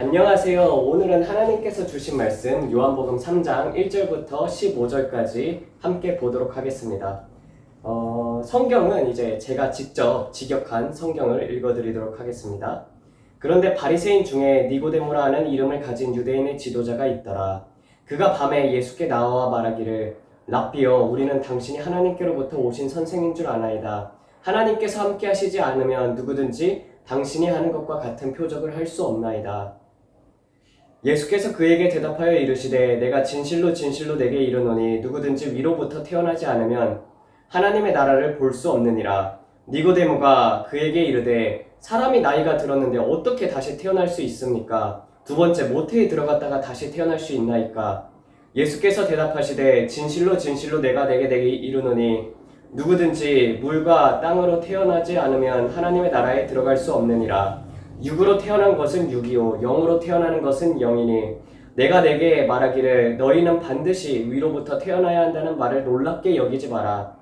안녕하세요. 오늘은 하나님께서 주신 말씀 요한복음 3장 1절부터 15절까지 함께 보도록 하겠습니다. 성경은 이제 제가 직접 직역한 성경을 읽어드리도록 하겠습니다. 그런데 바리새인 중에 니고데모라는 이름을 가진 유대인의 지도자가 있더라. 그가 밤에 예수께 나와 말하기를 랍비여, 우리는 당신이 하나님께로부터 오신 선생인 줄 아나이다. 하나님께서 함께 하시지 않으면 누구든지 당신이 하는 것과 같은 표적을 할 수 없나이다. 예수께서 그에게 대답하여 이르시되 내가 진실로 진실로 내게 이르노니 누구든지 위로부터 태어나지 않으면 하나님의 나라를 볼 수 없느니라. 니고데모가 그에게 이르되 사람이 나이가 들었는데 어떻게 다시 태어날 수 있습니까? 두 번째, 모태에 들어갔다가 다시 태어날 수 있나이까? 예수께서 대답하시되 진실로 진실로 내가 내게 이르노니 누구든지 물과 땅으로 태어나지 않으면 하나님의 나라에 들어갈 수 없느니라. 육으로 태어난 것은 육이요 영으로 태어나는 것은 영이니 내가 내게 말하기를 너희는 반드시 위로부터 태어나야 한다는 말을 놀랍게 여기지 마라.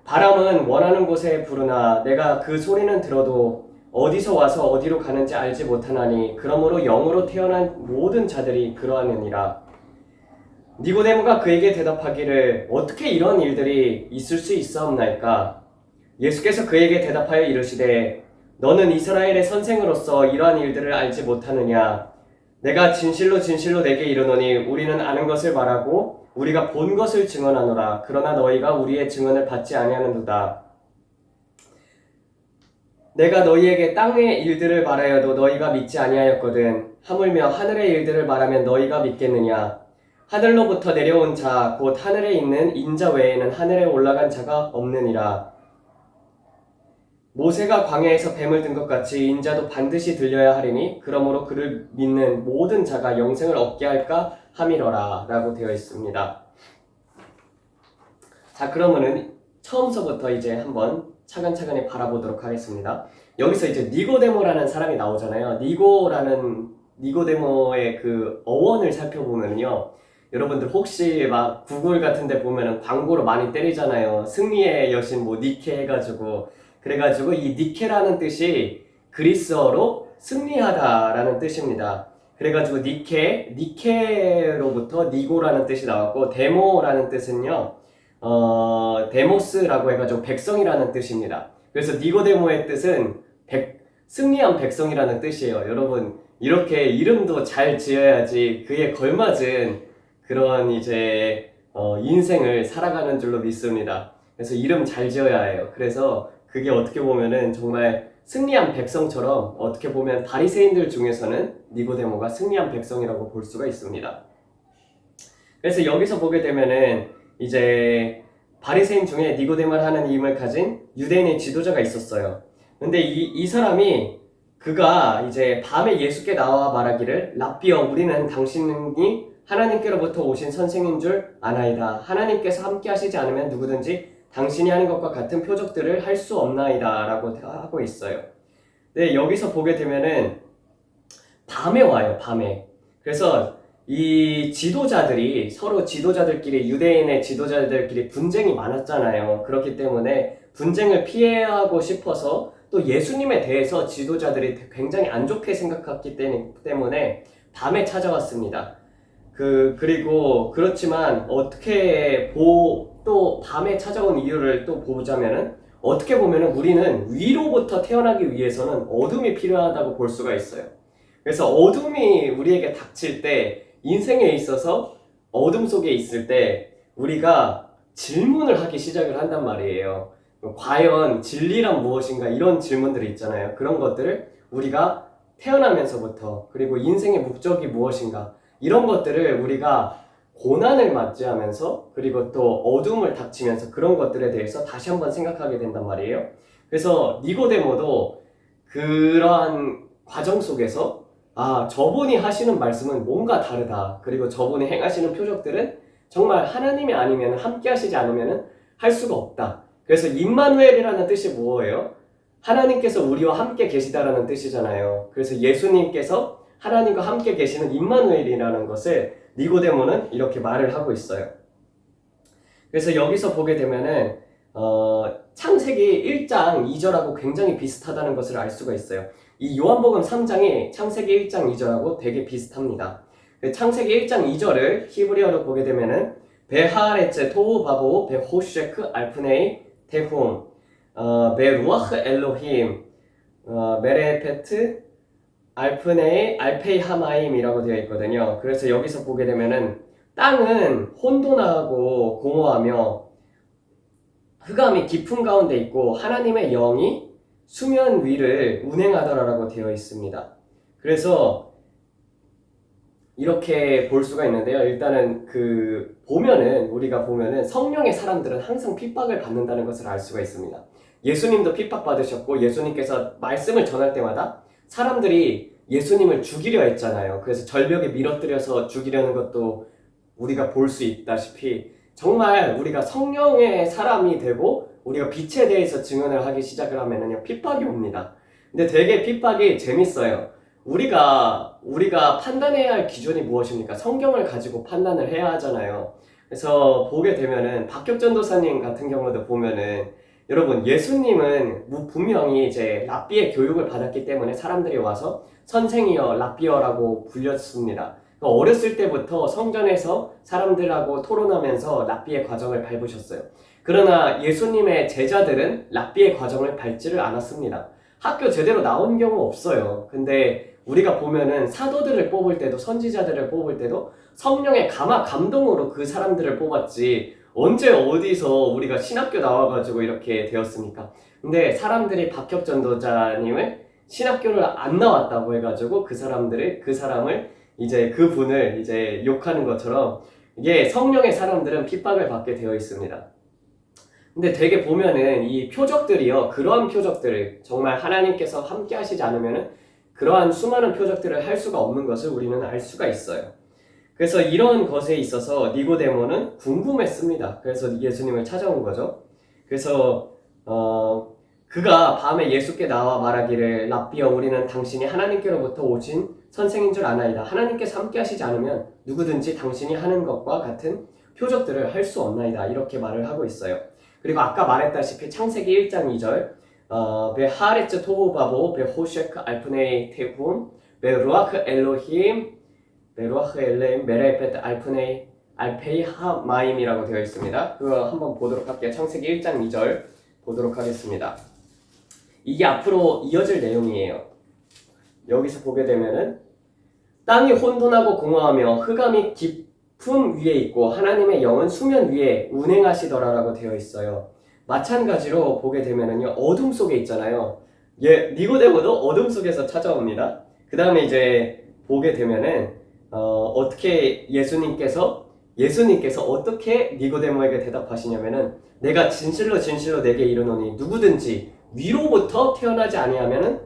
바람은 원하는 곳에 부르나 내가 그 소리는 들어도 어디서 와서 어디로 가는지 알지 못하나니 그러므로 영으로 태어난 모든 자들이 그러하느니라. 니고데모가 그에게 대답하기를 어떻게 이런 일들이 있을 수 있사옵나이까? 예수께서 그에게 대답하여 이르시되 너는 이스라엘의 선생으로서 이러한 일들을 알지 못하느냐? 내가 진실로 진실로 내게 이르노니 우리는 아는 것을 말하고 우리가 본 것을 증언하노라. 그러나 너희가 우리의 증언을 받지 아니하는도다. 내가 너희에게 땅의 일들을 말하여도 너희가 믿지 아니하였거든. 하물며 하늘의 일들을 말하면 너희가 믿겠느냐? 하늘로부터 내려온 자 곧 하늘에 있는 인자 외에는 하늘에 올라간 자가 없느니라. 모세가 광야에서 뱀을 든 것 같이 인자도 반드시 들려야 하리니 그러므로 그를 믿는 모든 자가 영생을 얻게 할까 함이러라 라고 되어 있습니다. 자, 그러면은 처음서부터 이제 한번 차근차근히 바라보도록 하겠습니다. 여기서 이제 니고데모라는 사람이 나오잖아요. 니고데모의 그 어원을 살펴보면요, 여러분들 혹시 막 구글 같은 데 보면은 광고로 많이 때리잖아요. 승리의 여신 뭐 니케 해가지고, 그래가지고 이 니케라는 뜻이 그리스어로 승리하다라는 뜻입니다. 그래가지고 니케로부터 니고라는 뜻이 나왔고, 데모라는 뜻은요, 데모스라고 해가지고 백성이라는 뜻입니다. 그래서 니고데모의 뜻은 승리한 백성이라는 뜻이에요. 여러분, 이렇게 이름도 잘 지어야지 그에 걸맞은 그런 이제 인생을 살아가는 줄로 믿습니다. 그래서 이름 잘 지어야 해요. 그래서 그게 어떻게 보면은 정말 승리한 백성처럼, 어떻게 보면 바리새인들 중에서는 니고데모가 승리한 백성이라고 볼 수가 있습니다. 그래서 여기서 보게 되면은 이제 바리새인 중에 니고데모를 하는 이름을 가진 유대인의 지도자가 있었어요. 근데 이 사람이, 그가 이제 밤에 예수께 나와 말하기를 랍비여, 우리는 당신이 하나님께로부터 오신 선생인 줄 아나이다. 하나님께서 함께 하시지 않으면 누구든지 당신이 하는 것과 같은 표적들을 할 수 없나이다 라고 하고 있어요. 근데 여기서 보게 되면은 밤에 와요. 밤에. 그래서 이 지도자들이 서로 지도자들끼리, 유대인의 지도자들끼리 분쟁이 많았잖아요. 그렇기 때문에 분쟁을 피하고 싶어서 또 예수님에 대해서 지도자들이 굉장히 안 좋게 생각했기 때문에 밤에 찾아왔습니다. 그리고 그렇지만 어떻게 또 밤에 찾아온 이유를 또 보자면은, 어떻게 보면은 우리는 위로부터 태어나기 위해서는 어둠이 필요하다고 볼 수가 있어요. 그래서 어둠이 우리에게 닥칠 때, 인생에 있어서 어둠 속에 있을 때 우리가 질문을 하기 시작을 한단 말이에요. 과연 진리란 무엇인가, 이런 질문들이 있잖아요. 그런 것들을 우리가 태어나면서부터, 그리고 인생의 목적이 무엇인가, 이런 것들을 우리가 고난을 맞이하면서, 그리고 또 어둠을 닥치면서 그런 것들에 대해서 다시 한번 생각하게 된단 말이에요. 그래서 니고데모도 그러한 과정 속에서 저분이 하시는 말씀은 뭔가 다르다. 그리고 저분이 행하시는 표적들은 정말 하나님이 아니면, 함께 하시지 않으면 할 수가 없다. 그래서 임마누엘이라는 뜻이 뭐예요? 하나님께서 우리와 함께 계시다라는 뜻이잖아요. 그래서 예수님께서 하나님과 함께 계시는 임마누엘이라는 것을 니고데모는 이렇게 말을 하고 있어요. 그래서 여기서 보게 되면은 창세기 1장 2절하고 굉장히 비슷하다는 것을 알 수가 있어요. 이 요한복음 3장이 창세기 1장 2절하고 되게 비슷합니다. 창세기 1장 2절을 히브리어로 보게 되면은 베하레츠 토우 바보 베호쉐크 알프네이 테훔 베루아흐 엘로힘 메레페트 알프네이 알페이 하마임이라고 되어 있거든요. 그래서 여기서 보게 되면은 땅은 혼돈하고 공허하며 흑암이 깊은 가운데 있고 하나님의 영이 수면 위를 운행하더라라고 되어 있습니다. 그래서 이렇게 볼 수가 있는데요. 일단은 우리가 보면은 성령의 사람들은 항상 핍박을 받는다는 것을 알 수가 있습니다. 예수님도 핍박 받으셨고 예수님께서 말씀을 전할 때마다 사람들이 예수님을 죽이려 했잖아요. 그래서 절벽에 밀어뜨려서 죽이려는 것도 우리가 볼 수 있다시피 정말 우리가 성령의 사람이 되고 우리가 빛에 대해서 증언을 하기 시작을 하면은요, 핍박이 옵니다. 근데 되게 핍박이 재밌어요. 우리가 판단해야 할 기준이 무엇입니까? 성경을 가지고 판단을 해야 하잖아요. 그래서 보게 되면은 박혁 전도사님 같은 경우도 보면은 여러분, 예수님은 분명히 이제 랍비의 교육을 받았기 때문에 사람들이 와서 선생이여 랍비어라고 불렸습니다. 어렸을 때부터 성전에서 사람들하고 토론하면서 랍비의 과정을 밟으셨어요. 그러나 예수님의 제자들은 랍비의 과정을 밟지를 않았습니다. 학교 제대로 나온 경우 없어요. 근데 우리가 보면은 사도들을 뽑을 때도 선지자들을 뽑을 때도 성령의 감동으로 그 사람들을 뽑았지 언제 어디서 우리가 신학교 나와가지고 이렇게 되었습니까? 근데 사람들이 박혁 전도자님을 신학교를 안 나왔다고 해가지고 그분을 이제 욕하는 것처럼 이게 성령의 사람들은 핍박을 받게 되어 있습니다. 근데 되게 보면은 이 표적들이요, 그러한 표적들을 정말 하나님께서 함께 하시지 않으면은 그러한 수많은 표적들을 할 수가 없는 것을 우리는 알 수가 있어요. 그래서 이런 것에 있어서 니고데모는 궁금했습니다. 그래서 예수님을 찾아온 거죠. 그래서 그가 밤에 예수께 나와 말하기를 랍비여 우리는 당신이 하나님께로부터 오신 선생인 줄 아나이다. 하나님께서 함께 하시지 않으면 누구든지 당신이 하는 것과 같은 표적들을 할 수 없나이다. 이렇게 말을 하고 있어요. 그리고 아까 말했다시피 창세기 1장 2절 베하레츠 토부바보 베호쉐크 알프네이 테훔 베루아크 엘로힘 베루아흐 엘레임 메레페트 알프네이 알페이 하마임이라고 되어 있습니다. 그거 한번 보도록 할게요. 창세기 1장 2절 보도록 하겠습니다. 이게 앞으로 이어질 내용이에요. 여기서 보게 되면은 땅이 혼돈하고 공허하며 흑암이 깊음 위에 있고 하나님의 영은 수면 위에 운행하시더라라고 되어 있어요. 마찬가지로 보게 되면은요, 어둠 속에 있잖아요. 니고데모도 어둠 속에서 찾아옵니다. 그 다음에 이제 보게 되면은 어떻게 예수님께서 어떻게 니고데모에게 대답하시냐면은 내가 진실로 내게 이르노니 누구든지 위로부터 태어나지 아니하면은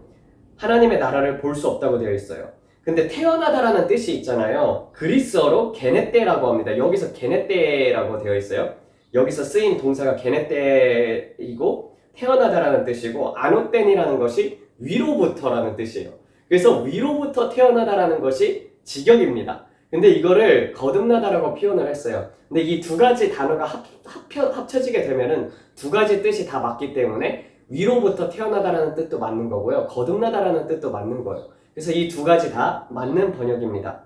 하나님의 나라를 볼 수 없다고 되어 있어요. 근데 태어나다라는 뜻이 있잖아요. 그리스어로 게네떼라고 합니다. 여기서 게네떼라고 되어 있어요. 여기서 쓰인 동사가 게네떼이고 태어나다라는 뜻이고 아노텐이라는 것이 위로부터라는 뜻이에요. 그래서 위로부터 태어나다라는 것이 직역입니다. 근데 이거를 거듭나다라고 표현을 했어요. 근데 이 두 가지 단어가 합쳐지게 되면은 두 가지 뜻이 다 맞기 때문에 위로부터 태어나다라는 뜻도 맞는 거고요. 거듭나다라는 뜻도 맞는 거예요. 그래서 이 두 가지 다 맞는 번역입니다.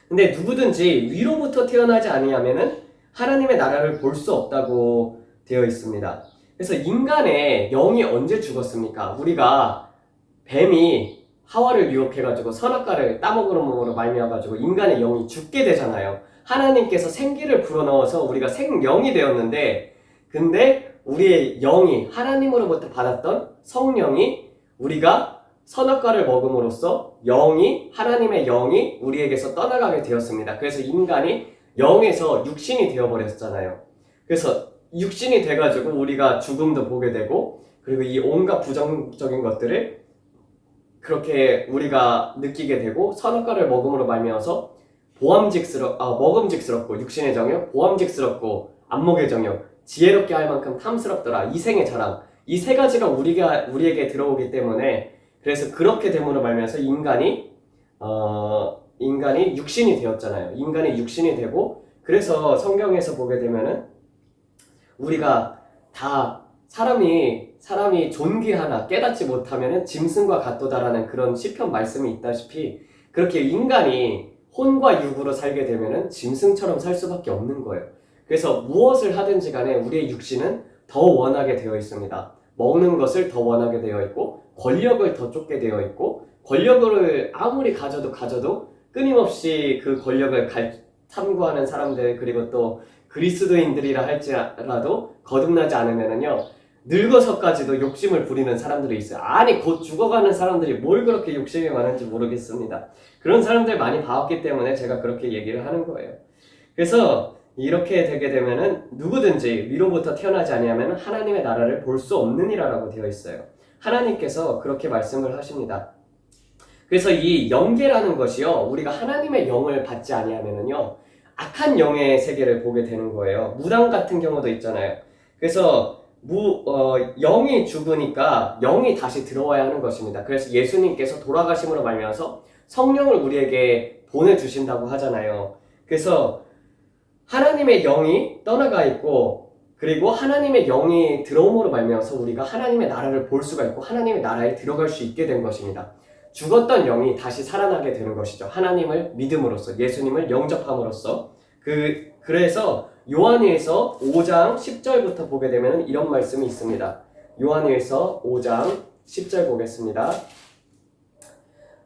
근데 누구든지 위로부터 태어나지 아니하면은 하나님의 나라를 볼 수 없다고 되어 있습니다. 그래서 인간의 영이 언제 죽었습니까? 우리가 뱀이 하와를 유혹해가지고 선악과를 따먹으로 말미암아가지고 인간의 영이 죽게 되잖아요. 하나님께서 생기를 불어넣어서 우리가 생영이 되었는데, 근데 우리의 영이 하나님으로부터 받았던 성령이 우리가 선악과를 먹음으로써 하나님의 영이 우리에게서 떠나가게 되었습니다. 그래서 인간이 영에서 육신이 되어버렸잖아요. 그래서 육신이 돼가지고 우리가 죽음도 보게 되고, 그리고 이 온갖 부정적인 것들을 그렇게 우리가 느끼게 되고, 선악과를 먹음으로 말미암아서 먹음직스럽고 육신의 정욕, 보암직스럽고 안목의 정욕, 지혜롭게 할 만큼 탐스럽더라, 이생의 자랑, 이 세 가지가 우리에게 들어오기 때문에, 그래서 그렇게 됨으로 말미암아서 인간이 육신이 되었잖아요. 인간이 육신이 되고, 그래서 성경에서 보게 되면은 우리가 다 사람이 사람이 존귀하나 깨닫지 못하면은 짐승과 같도다라는 그런 시편 말씀이 있다시피 그렇게 인간이 혼과 육으로 살게 되면은 짐승처럼 살 수밖에 없는 거예요. 그래서 무엇을 하든지 간에 우리의 육신은 더 원하게 되어 있습니다. 먹는 것을 더 원하게 되어 있고 권력을 더 쫓게 되어 있고 권력을 아무리 가져도 끊임없이 그 권력을 탐구하는 사람들 그리고 또 그리스도인들이라 할지라도 거듭나지 않으면은요 늙어서까지도 욕심을 부리는 사람들이 있어요. 아니 곧 죽어가는 사람들이 뭘 그렇게 욕심이 많은지 모르겠습니다. 그런 사람들 많이 봐왔기 때문에 제가 그렇게 얘기를 하는 거예요. 그래서 이렇게 되게 되면은 누구든지 위로부터 태어나지 아니하면 하나님의 나라를 볼 수 없느니라라고 되어 있어요. 하나님께서 그렇게 말씀을 하십니다. 그래서 이 영계라는 것이요 우리가 하나님의 영을 받지 아니하면은요 악한 영의 세계를 보게 되는 거예요. 무당 같은 경우도 있잖아요. 그래서 영이 죽으니까 영이 다시 들어와야 하는 것입니다. 그래서 예수님께서 돌아가심으로 말미암아서 성령을 우리에게 보내주신다고 하잖아요. 그래서 하나님의 영이 떠나가 있고 그리고 하나님의 영이 들어옴으로 말미암아서 우리가 하나님의 나라를 볼 수가 있고 하나님의 나라에 들어갈 수 있게 된 것입니다. 죽었던 영이 다시 살아나게 되는 것이죠. 하나님을 믿음으로써 예수님을 영접함으로써 그래서 요한일서 5장 10절부터 보게 되면 이런 말씀이 있습니다. 요한일서 5장 10절 보겠습니다.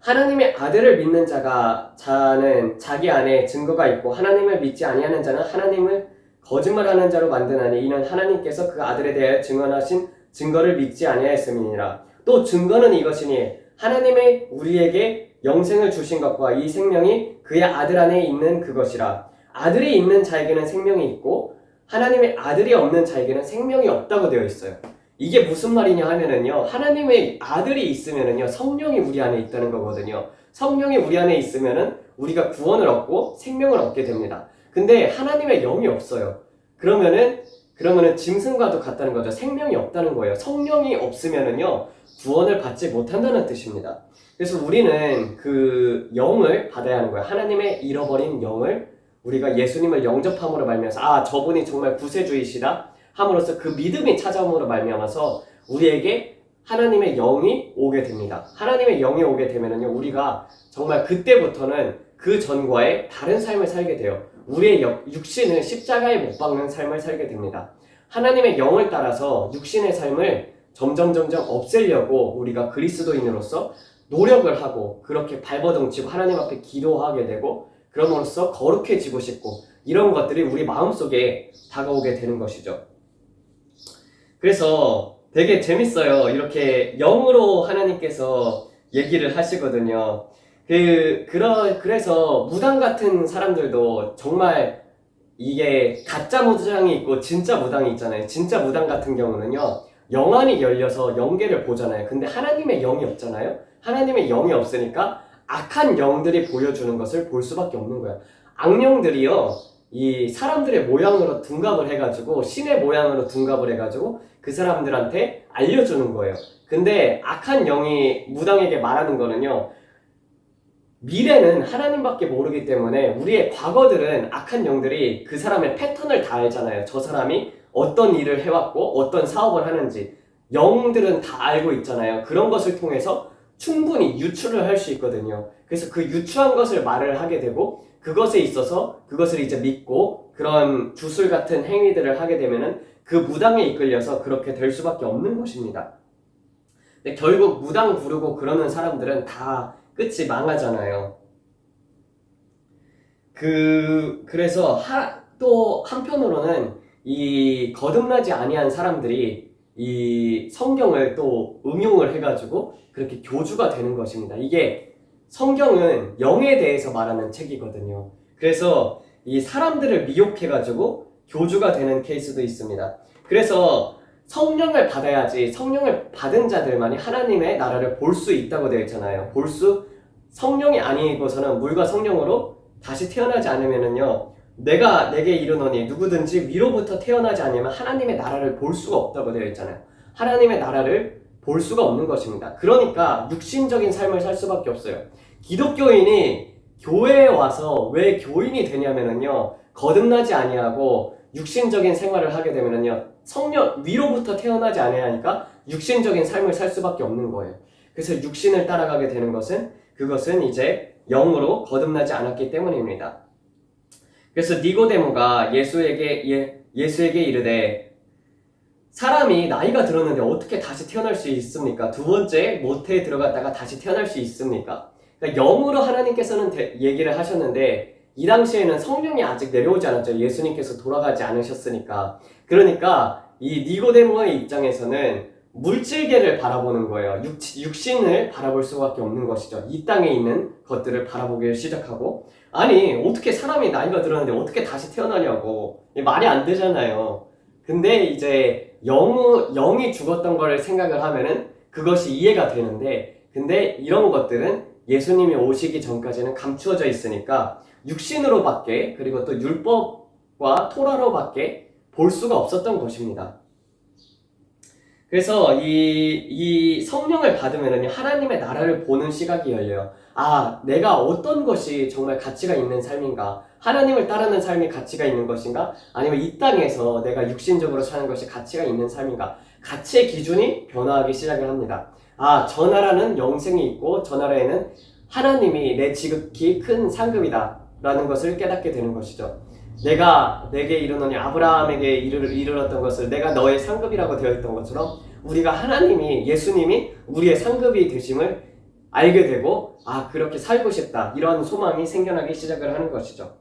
하나님의 아들을 믿는 자는 자기 안에 증거가 있고 하나님을 믿지 아니하는 자는 하나님을 거짓말하는 자로 만드나니 이는 하나님께서 그 아들에 대하여 증언하신 증거를 믿지 아니하였음이니라. 또 증거는 이것이니 하나님의 우리에게 영생을 주신 것과 이 생명이 그의 아들 안에 있는 그것이라. 아들이 있는 자에게는 생명이 있고 하나님의 아들이 없는 자에게는 생명이 없다고 되어 있어요. 이게 무슨 말이냐 하면은요 하나님의 아들이 있으면은요 성령이 우리 안에 있다는 거거든요. 성령이 우리 안에 있으면은 우리가 구원을 얻고 생명을 얻게 됩니다. 근데 하나님의 영이 없어요. 그러면은 짐승과도 같다는 거죠. 생명이 없다는 거예요. 성령이 없으면은요 구원을 받지 못한다는 뜻입니다. 그래서 우리는 그 영을 받아야 하는 거예요. 하나님의 잃어버린 영을 우리가 예수님을 영접함으로 말미암아서 저분이 정말 구세주이시다 함으로써 그 믿음이 찾아옴으로 말미암아서 우리에게 하나님의 영이 오게 됩니다. 하나님의 영이 오게 되면은요 우리가 정말 그때부터는 그 전과의 다른 삶을 살게 돼요. 우리의 육신을 십자가에 못 박는 삶을 살게 됩니다. 하나님의 영을 따라서 육신의 삶을 점점 없애려고 우리가 그리스도인으로서 노력을 하고 그렇게 발버둥치고 하나님 앞에 기도하게 되고 그럼으로써 거룩해지고 싶고 이런 것들이 우리 마음속에 다가오게 되는 것이죠. 그래서 되게 재밌어요. 이렇게 영으로 하나님께서 얘기를 하시거든요. 그래서 무당 같은 사람들도 정말 이게 가짜 무당이 있고 진짜 무당이 있잖아요. 진짜 무당 같은 경우는요 영안이 열려서 영계를 보잖아요. 근데 하나님의 영이 없잖아요. 하나님의 영이 없으니까 악한 영들이 보여주는 것을 볼 수밖에 없는 거예요. 악령들이요 이 사람들의 모양으로 둔갑을 해가지고 신의 모양으로 둔갑을 해가지고 그 사람들한테 알려주는 거예요. 근데 악한 영이 무당에게 말하는 거는요 미래는 하나님밖에 모르기 때문에 우리의 과거들은 악한 영들이 그 사람의 패턴을 다 알잖아요. 저 사람이 어떤 일을 해왔고 어떤 사업을 하는지 영들은 다 알고 있잖아요. 그런 것을 통해서 충분히 유추를 할 수 있거든요. 그래서 그 유추한 것을 말을 하게 되고 그것에 있어서 그것을 이제 믿고 그런 주술 같은 행위들을 하게 되면은 그 무당에 이끌려서 그렇게 될 수밖에 없는 것입니다. 근데 결국 무당 부르고 그러는 사람들은 다 끝이 망하잖아요. 그래서 또 한편으로는 이 거듭나지 아니한 사람들이 이 성경을 또 응용을 해가지고 그렇게 교주가 되는 것입니다. 이게 성경은 영에 대해서 말하는 책이거든요. 그래서 이 사람들을 미혹해가지고 교주가 되는 케이스도 있습니다. 그래서 성령을 받아야지 성령을 받은 자들만이 하나님의 나라를 볼 수 있다고 되어 있잖아요. 성령이 아니고서는 물과 성령으로 다시 태어나지 않으면은요 내게 이르노니 누구든지 위로부터 태어나지 않으면 하나님의 나라를 볼 수가 없다고 되어 있잖아요. 하나님의 나라를 볼 수가 없는 것입니다. 그러니까 육신적인 삶을 살 수밖에 없어요. 기독교인이 교회에 와서 왜 교인이 되냐면은요 거듭나지 아니하고 육신적인 생활을 하게 되면은요 성령 위로부터 태어나지 아니하니까 육신적인 삶을 살 수밖에 없는 거예요. 그래서 육신을 따라가게 되는 것은 그것은 이제 영으로 거듭나지 않았기 때문입니다. 그래서 니고데모가 예수에게 이르되 사람이 나이가 들었는데 어떻게 다시 태어날 수 있습니까? 두 번째 모태에 들어갔다가 다시 태어날 수 있습니까? 그러니까 영으로 하나님께서는 얘기를 하셨는데 이 당시에는 성령이 아직 내려오지 않았죠. 예수님께서 돌아가지 않으셨으니까. 그러니까 이 니고데모의 입장에서는 물질계를 바라보는 거예요. 육신을 바라볼 수밖에 없는 것이죠. 이 땅에 있는 것들을 바라보기 시작하고 아니 어떻게 사람이 나이가 들었는데 어떻게 다시 태어나냐고 말이 안 되잖아요. 근데 이제 영이 죽었던 걸 생각을 하면은 그것이 이해가 되는데 근데 이런 것들은 예수님이 오시기 전까지는 감추어져 있으니까 육신으로밖에 그리고 또 율법과 토라로밖에 볼 수가 없었던 것입니다. 그래서 이 성령을 받으면 하나님의 나라를 보는 시각이 열려요. 아, 내가 어떤 것이 정말 가치가 있는 삶인가? 하나님을 따르는 삶이 가치가 있는 것인가? 아니면 이 땅에서 내가 육신적으로 사는 것이 가치가 있는 삶인가? 가치의 기준이 변화하기 시작을 합니다. 아, 저 나라는 영생이 있고 저 나라에는 하나님이 내 지극히 큰 상급이다 라는 것을 깨닫게 되는 것이죠. 내게 이르노니 아브라함에게 이르렀던 것을 내가 너의 상급이라고 되어 있던 것처럼 우리가 예수님이 우리의 상급이 되심을 알게 되고 아 그렇게 살고 싶다 이런 소망이 생겨나기 시작을 하는 것이죠.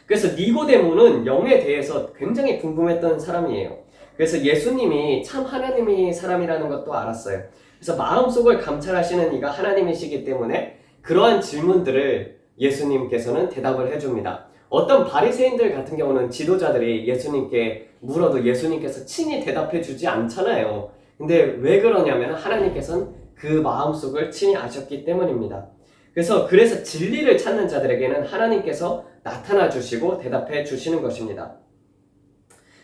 그래서 니고데모는 영에 대해서 굉장히 궁금했던 사람이에요. 그래서 예수님이 참 하나님의 사람이라는 것도 알았어요. 그래서 마음속을 감찰하시는 이가 하나님이시기 때문에 그러한 질문들을 예수님께서는 대답을 해줍니다. 어떤 바리새인들 같은 경우는 지도자들이 예수님께 물어도 예수님께서 친히 대답해 주지 않잖아요. 근데 왜 그러냐면 하나님께서는 그 마음속을 친히 아셨기 때문입니다. 그래서 진리를 찾는 자들에게는 하나님께서 나타나 주시고 대답해 주시는 것입니다.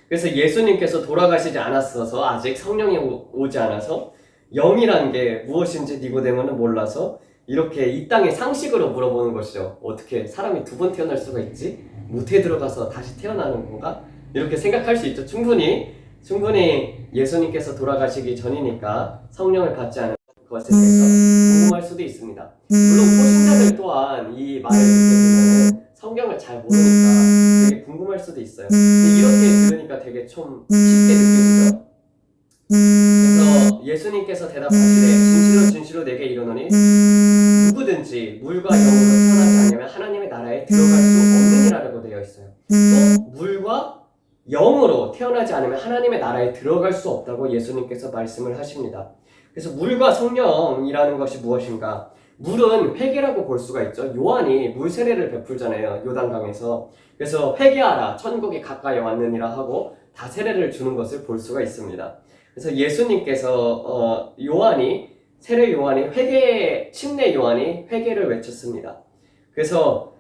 그래서 예수님께서 돌아가시지 않았어서 아직 성령이 오지 않아서 영이라는 게 무엇인지 니고데모는 몰라서 이렇게 이 땅의 상식으로 물어보는 것이죠. 어떻게 사람이 두 번 태어날 수가 있지? 모태에 들어가서 다시 태어나는 건가? 이렇게 생각할 수 있죠. 충분히 예수님께서 돌아가시기 전이니까 성령을 받지 않은 것에 대해서 궁금할 수도 있습니다. 물론 포신자들 또한 이 말을 듣게 되면 성경을 잘 모르니까 되게 궁금할 수도 있어요. 근데 이렇게 들으니까 되게 좀 쉽게 느껴지죠. 그래서 예수님께서 대답하시되 진실로 내게 이르노니 누구든지 물과 영으로 태어나지 않으면 하나님의 나라에 들어갈 수 없느니라고 되어 있어요. 또 물과 영으로 태어나지 않으면 하나님의 나라에 들어갈 수 없다고 예수님께서 말씀을 하십니다. 그래서 물과 성령이라는 것이 무엇인가? 물은 회개라고 볼 수가 있죠. 요한이 물 세례를 베풀잖아요. 요단강에서. 그래서 회개하라 천국이 가까이 왔느니라 하고 다 세례를 주는 것을 볼 수가 있습니다. 그래서 예수님께서 세례 요한이 침례 요한이 회개를 외쳤습니다. 그래서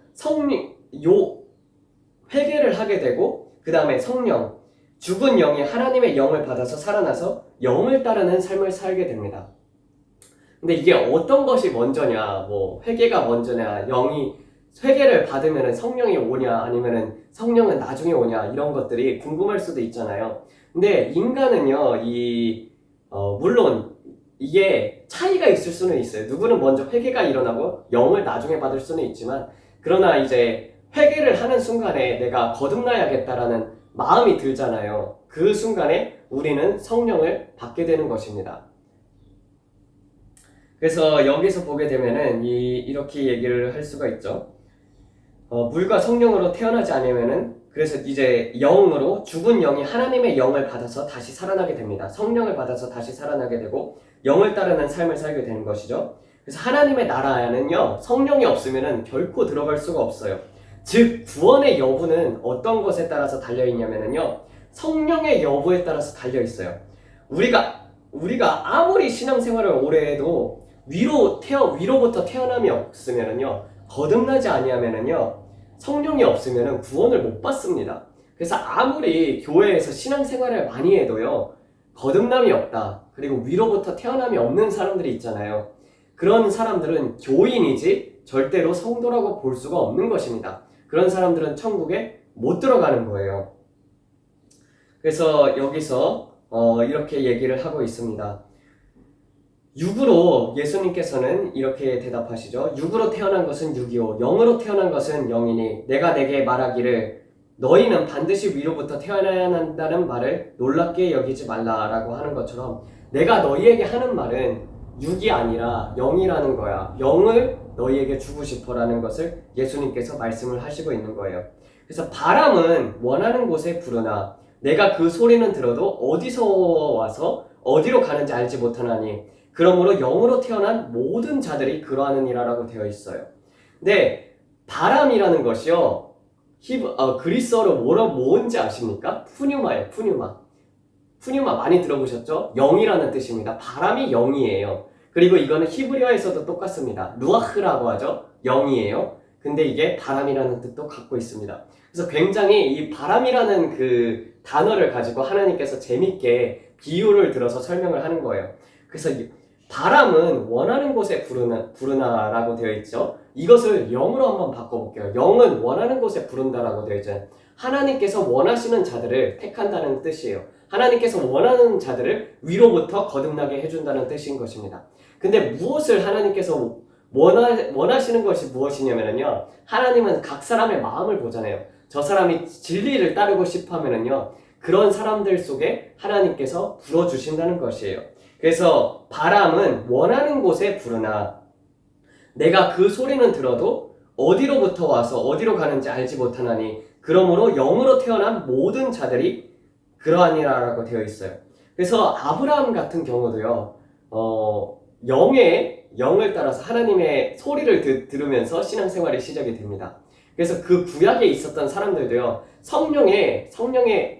회개를 하게 되고 그 다음에 성령, 죽은 영이 하나님의 영을 받아서 살아나서 영을 따르는 삶을 살게 됩니다. 근데 이게 어떤 것이 먼저냐, 회개가 먼저냐, 회개를 받으면 성령이 오냐, 아니면 성령은 나중에 오냐, 이런 것들이 궁금할 수도 있잖아요. 근데 인간은요, 물론 이게 차이가 있을 수는 있어요. 누구는 먼저 회개가 일어나고 영을 나중에 받을 수는 있지만, 그러나 이제 회개를 하는 순간에 내가 거듭나야겠다라는 마음이 들잖아요. 그 순간에 우리는 성령을 받게 되는 것입니다. 그래서 여기서 보게 되면은 이렇게 얘기를 할 수가 있죠. 물과 성령으로 태어나지 않으면은 그래서 이제 영으로 죽은 영이 하나님의 영을 받아서 다시 살아나게 됩니다. 성령을 받아서 다시 살아나게 되고 영을 따르는 삶을 살게 되는 것이죠. 그래서 하나님의 나라에는요, 성령이 없으면은 결코 들어갈 수가 없어요. 즉 구원의 여부는 어떤 것에 따라서 달려있냐면요, 성령의 여부에 따라서 달려있어요. 우리가 아무리 신앙생활을 오래 해도 위로부터 태어남이 없으면은요, 거듭나지 아니하면은요, 성령이 없으면은 구원을 못 받습니다. 그래서 아무리 교회에서 신앙생활을 많이 해도요, 거듭남이 없다, 그리고 위로부터 태어남이 없는 사람들이 있잖아요. 그런 사람들은 교인이지 절대로 성도라고 볼 수가 없는 것입니다. 그런 사람들은 천국에 못 들어가는 거예요. 그래서 여기서 이렇게 얘기를 하고 있습니다. 육으로 예수님께서는 이렇게 대답하시죠. 육으로 태어난 것은 육이요 영으로 태어난 것은 영이니 내가 내게 말하기를 너희는 반드시 위로부터 태어나야 한다는 말을 놀랍게 여기지 말라라고 하는 것처럼 내가 너희에게 하는 말은 육이 아니라 영이라는 거야. 영을 너희에게 주고 싶어라는 것을 예수님께서 말씀을 하시고 있는 거예요. 그래서 바람은 원하는 곳에 부르나 내가 그 소리는 들어도 어디서 와서 어디로 가는지 알지 못하나니 그러므로 영으로 태어난 모든 자들이 그러하느니라라고 되어 있어요. 근데 바람이라는 것이요 그리스어로 뭔지 아십니까? 푸뉴마예요. 푸뉴마 많이 들어보셨죠? 영이라는 뜻입니다. 바람이 영이에요. 그리고 이거는 히브리어에서도 똑같습니다. 루아흐라고 하죠. 영이에요. 근데 이게 바람이라는 뜻도 갖고 있습니다. 그래서 굉장히 이 바람이라는 그 단어를 가지고 하나님께서 재밌게 비유를 들어서 설명을 하는 거예요. 그래서 바람은 원하는 곳에 부르나라고 되어 있죠. 이것을 영으로 한번 바꿔볼게요. 영은 원하는 곳에 부른다라고 되어 있잖아요. 하나님께서 원하시는 자들을 택한다는 뜻이에요. 하나님께서 원하는 자들을 위로부터 거듭나게 해준다는 뜻인 것입니다. 근데 무엇을 하나님께서 원하시는 것이 무엇이냐면요. 하나님은 각 사람의 마음을 보잖아요. 저 사람이 진리를 따르고 싶어 하면요. 그런 사람들 속에 하나님께서 불어주신다는 것이에요. 그래서 바람은 원하는 곳에 부르나 내가 그 소리는 들어도 어디로부터 와서 어디로 가는지 알지 못하나니 그러므로 영으로 태어난 모든 자들이 그러하니라라고 되어 있어요. 그래서 아브라함 같은 경우도요. 영을 따라서 하나님의 소리를 들으면서 신앙생활이 시작이 됩니다. 그래서 그 구약에 있었던 사람들도요. 성령의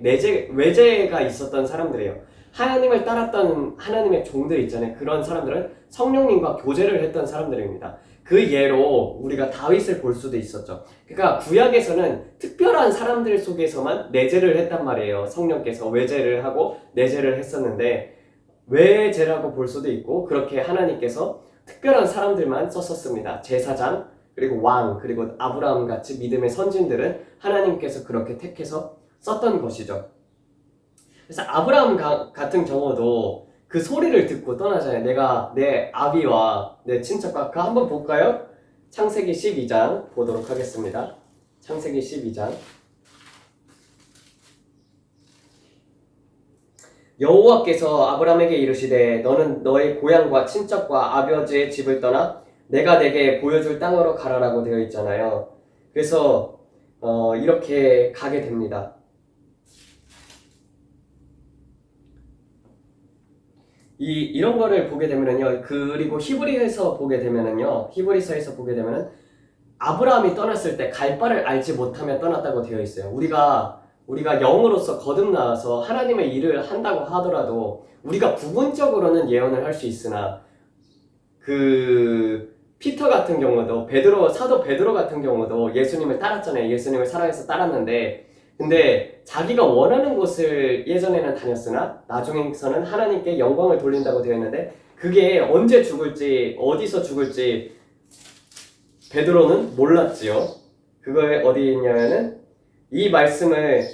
외제가 있었던 사람들이에요. 하나님을 따랐던 하나님의 종들 있잖아요. 그런 사람들은 성령님과 교제를 했던 사람들입니다. 그 예로 우리가 다윗을 볼 수도 있었죠. 그러니까 구약에서는 특별한 사람들 속에서만 내재를 했단 말이에요. 성령께서 외제를 하고 내재를 했었는데 외제라고 볼 수도 있고 그렇게 하나님께서 특별한 사람들만 썼었습니다. 제사장, 그리고 왕, 그리고 아브라함 같이 믿음의 선진들은 하나님께서 그렇게 택해서 썼던 것이죠. 그래서 아브라함 같은 경우도 그 소리를 듣고 떠나잖아요. 내가 내 아비와 내 친척과 한번 볼까요? 창세기 12장 보도록 하겠습니다. 창세기 12장 여호와께서 아브라함에게 이르시되 너는 너의 고향과 친척과 아버지의 집을 떠나 내가 내게 보여줄 땅으로 가라라고 되어 있잖아요. 그래서 이렇게 가게 됩니다. 이런 거를 보게 되면은요, 그리고 히브리서에서 보게 되면은 아브라함이 떠났을 때 갈 바를 알지 못하며 떠났다고 되어 있어요. 우리가 영으로서 거듭나서 하나님의 일을 한다고 하더라도 우리가 부분적으로는 예언을 할 수 있으나 피터 같은 경우도 사도 베드로 같은 경우도 예수님을 따랐잖아요. 예수님을 사랑해서 따랐는데 근데 자기가 원하는 곳을 예전에는 다녔으나 나중에서는 하나님께 영광을 돌린다고 되어 있는데 그게 언제 죽을지 어디서 죽을지 베드로는 몰랐지요. 그거에 어디 있냐면은 이 말씀을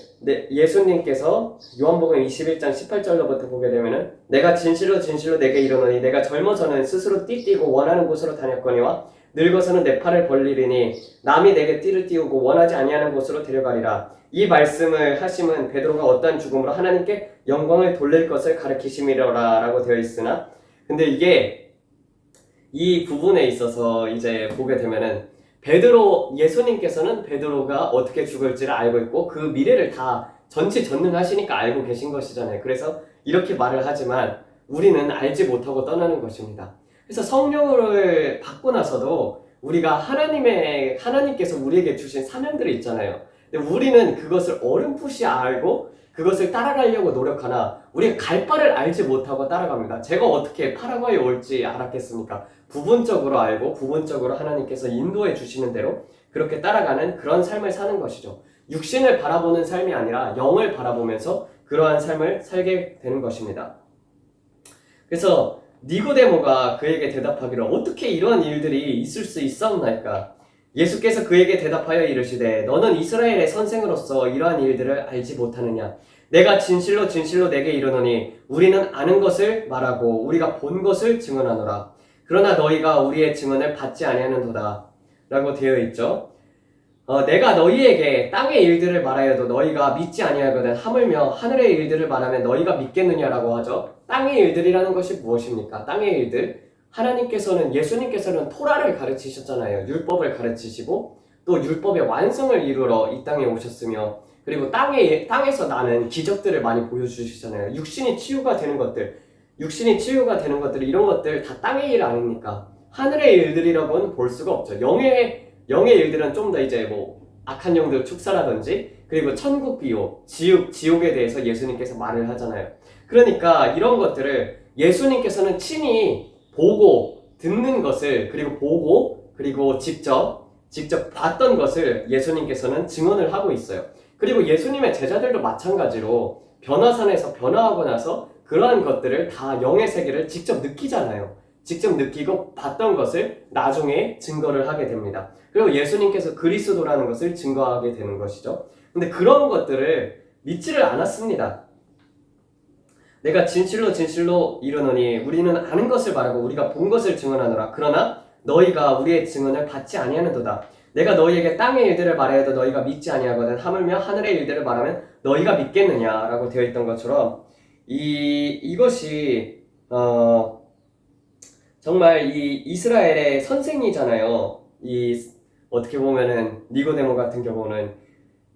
예수님께서 요한복음 21장 18절로부터 보게 되면은 내가 진실로 진실로 내게 이르노니 내가 젊어서는 스스로 띠띠고 원하는 곳으로 다녔거니와 늙어서는 내 팔을 벌리리니 남이 내게 띠를 띄우고 원하지 아니하는 곳으로 데려가리라. 이 말씀을 하심은 베드로가 어떠한 죽음으로 하나님께 영광을 돌릴 것을 가르치심이로라 라고 되어 있으나 근데 이게 이 부분에 있어서 이제 보게 되면은 예수님께서는 베드로가 어떻게 죽을지를 알고 있고 그 미래를 다 전지전능하시니까 알고 계신 것이잖아요. 그래서 이렇게 말을 하지만 우리는 알지 못하고 떠나는 것입니다. 그래서 성령을 받고 나서도 우리가 하나님께서 우리에게 주신 사명들이 있잖아요. 근데 우리는 그것을 어렴풋이 알고 그것을 따라가려고 노력하나 우리가 갈 바를 알지 못하고 따라갑니다. 제가 어떻게 파라과이에 올지 알았겠습니까? 부분적으로 알고 부분적으로 하나님께서 인도해 주시는 대로 그렇게 따라가는 그런 삶을 사는 것이죠. 육신을 바라보는 삶이 아니라 영을 바라보면서 그러한 삶을 살게 되는 것입니다. 그래서 니고데모가 그에게 대답하기를 어떻게 이러한 일들이 있을 수 있사옵나이까? 예수께서 그에게 대답하여 이르시되 너는 이스라엘의 선생으로서 이러한 일들을 알지 못하느냐? 내가 진실로 진실로 내게 이르노니 우리는 아는 것을 말하고 우리가 본 것을 증언하노라. 그러나 너희가 우리의 증언을 받지 아니하는도다 라고 되어 있죠. 내가 너희에게 땅의 일들을 말하여도 너희가 믿지 아니하거든 하물며 하늘의 일들을 말하면 너희가 믿겠느냐라고 하죠. 땅의 일들이라는 것이 무엇입니까? 땅의 일들, 예수님께서는 토라를 가르치셨잖아요. 율법을 가르치시고 또 율법의 완성을 이루러 이 땅에 오셨으며, 그리고 땅에서 나는 기적들을 많이 보여주시잖아요. 육신이 치유가 되는 것들, 이런 것들 다 땅의 일 아닙니까? 하늘의 일들이라고는 볼 수가 없죠. 영의 일들은 좀 더 이제 뭐 악한 영들 축사라든지, 그리고 천국 비유, 지옥에 대해서 예수님께서 말을 하잖아요. 그러니까 이런 것들을 예수님께서는 친히 보고 듣는 것을, 그리고 직접 봤던 것을 예수님께서는 증언을 하고 있어요. 그리고 예수님의 제자들도 마찬가지로 변화산에서 변화하고 나서 그러한 것들을 다 영의 세계를 직접 느끼잖아요. 직접 느끼고 봤던 것을 나중에 증거를 하게 됩니다. 그리고 예수님께서 그리스도라는 것을 증거하게 되는 것이죠. 근데 그런 것들을 믿지를 않았습니다. 내가 진실로 진실로 이르노니 우리는 아는 것을 말하고 우리가 본 것을 증언하노라. 그러나 너희가 우리의 증언을 받지 아니하는도다. 내가 너희에게 땅의 일들을 말하여도 너희가 믿지 아니하거든 하물며 하늘의 일들을 말하면 너희가 믿겠느냐라고 되어 있던 것처럼, 이것이 정말 이 이스라엘의 선생이잖아요. 어떻게 보면은 니고데모 같은 경우는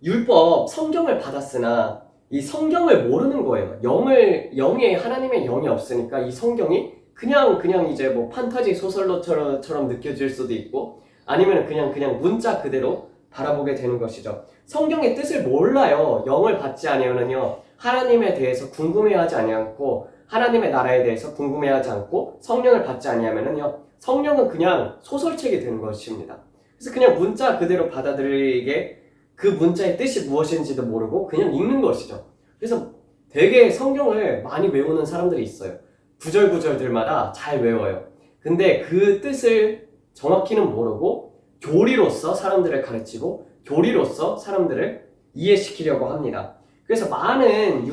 율법 성경을 받았으나 이 성경을 모르는 거예요. 영에 하나님의 영이 없으니까 이 성경이 그냥 이제 뭐 판타지 소설로처럼 느껴질 수도 있고, 아니면 그냥 문자 그대로 바라보게 되는 것이죠. 성경의 뜻을 몰라요. 영을 받지 아니하면요 하나님에 대해서 궁금해하지 아니하고, 하나님의 나라에 대해서 궁금해하지 않고 성령을 받지 아니하면요 성령은 그냥 소설책이 되는 것입니다. 그래서 그냥 문자 그대로 받아들이게, 그 문자의 뜻이 무엇인지도 모르고 그냥 읽는 것이죠. 그래서 되게 성경을 많이 외우는 사람들이 있어요. 구절구절들마다 잘 외워요. 근데 그 뜻을 정확히는 모르고 교리로서 사람들을 가르치고 교리로서 사람들을 이해시키려고 합니다. 그래서 많은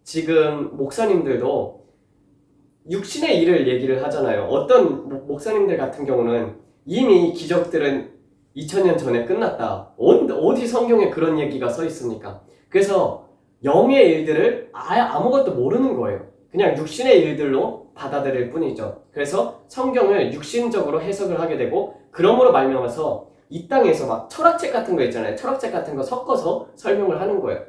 지금 목사님들도 육신의 일을 얘기를 하잖아요. 어떤 목사님들 같은 경우는 이미 기적들은 2000년 전에 끝났다. 어디 성경에 그런 얘기가 써 있습니까? 그래서 영의 일들을 아무것도 모르는 거예요. 그냥 육신의 일들로 받아들일 뿐이죠. 그래서 성경을 육신적으로 해석을 하게 되고, 그러므로 말미암아서 이 땅에서 막 철학책 같은 거 있잖아요. 철학책 같은 거 섞어서 설명을 하는 거예요.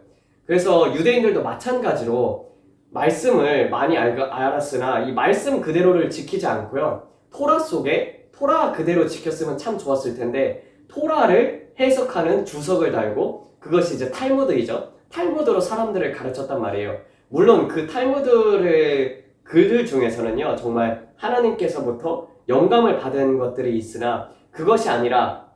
그래서 유대인들도 마찬가지로 말씀을 많이 알았으나 이 말씀 그대로를 지키지 않고요. 토라 그대로 지켰으면 참 좋았을 텐데, 토라를 해석하는 주석을 달고, 그것이 이제 탈무드이죠. 탈무드로 사람들을 가르쳤단 말이에요. 물론 그 탈무드를 글들 중에서는요 정말 하나님께서부터 영감을 받은 것들이 있으나, 그것이 아니라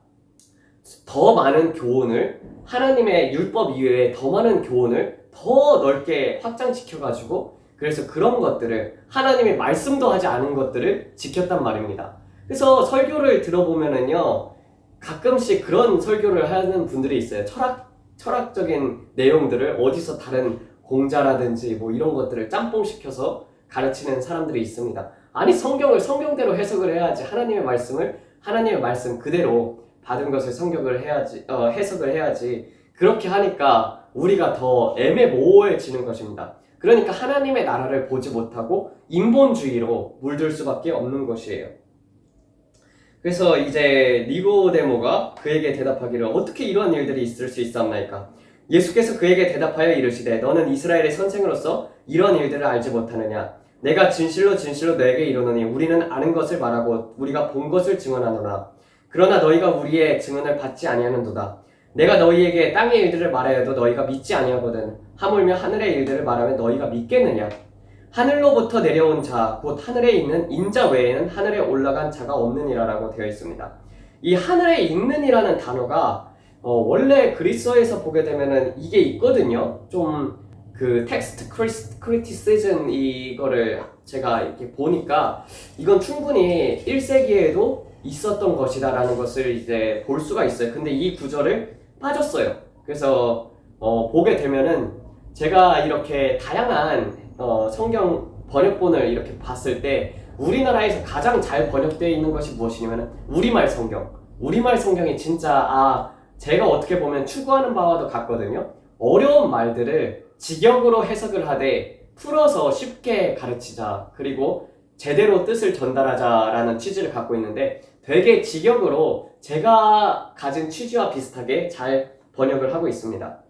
더 많은 교훈을, 하나님의 율법 이외에 더 많은 교훈을 더 넓게 확장시켜가지고, 그래서 그런 것들을, 하나님의 말씀도 하지 않은 것들을 지켰단 말입니다. 그래서 설교를 들어보면은요 가끔씩 그런 설교를 하는 분들이 있어요. 철학적인 내용들을 어디서 다른 공자라든지 뭐 이런 것들을 짬뽕시켜서 가르치는 사람들이 있습니다. 아니, 성경을 성경대로 해석을 해야지. 하나님의 말씀 그대로 받은 것을 해석을 해야지. 그렇게 하니까 우리가 더 애매모호해지는 것입니다. 그러니까 하나님의 나라를 보지 못하고 인본주의로 물들 수밖에 없는 것이에요. 그래서 이제 니고데모가 그에게 대답하기를, 어떻게 이런 일들이 있을 수 있사옵나이까? 예수께서 그에게 대답하여 이르시되, 너는 이스라엘의 선생으로서 이런 일들을 알지 못하느냐? 내가 진실로 진실로 너에게 이르노니 우리는 아는 것을 말하고 우리가 본 것을 증언하노라. 그러나 너희가 우리의 증언을 받지 아니하는도다. 내가 너희에게 땅의 일들을 말하여도 너희가 믿지 아니하거든 하물며 하늘의 일들을 말하면 너희가 믿겠느냐? 하늘로부터 내려온 자, 곧 하늘에 있는 인자 외에는 하늘에 올라간 자가 없느니라라고 되어 있습니다. 이 하늘에 있는이라는 단어가 원래 그리스어에서 보게 되면은 이게 있거든요. 좀 그 텍스트 크리티시즘 이거를 제가 이렇게 보니까 이건 충분히 1세기에도 있었던 것이다라는 것을 이제 볼 수가 있어요. 근데 이 구절을 빠졌어요. 그래서 보게 되면은 제가 이렇게 다양한 성경 번역본을 이렇게 봤을 때 우리나라에서 가장 잘 번역되어 있는 것이 무엇이냐면 우리말 성경. 우리말 성경이 진짜 제가 어떻게 보면 추구하는 바와도 같거든요. 어려운 말들을 직역으로 해석을 하되 풀어서 쉽게 가르치자. 그리고 제대로 뜻을 전달하자라는 취지를 갖고 있는데 되게 직역으로 제가 가진 취지와 비슷하게 잘 번역을 하고 있습니다.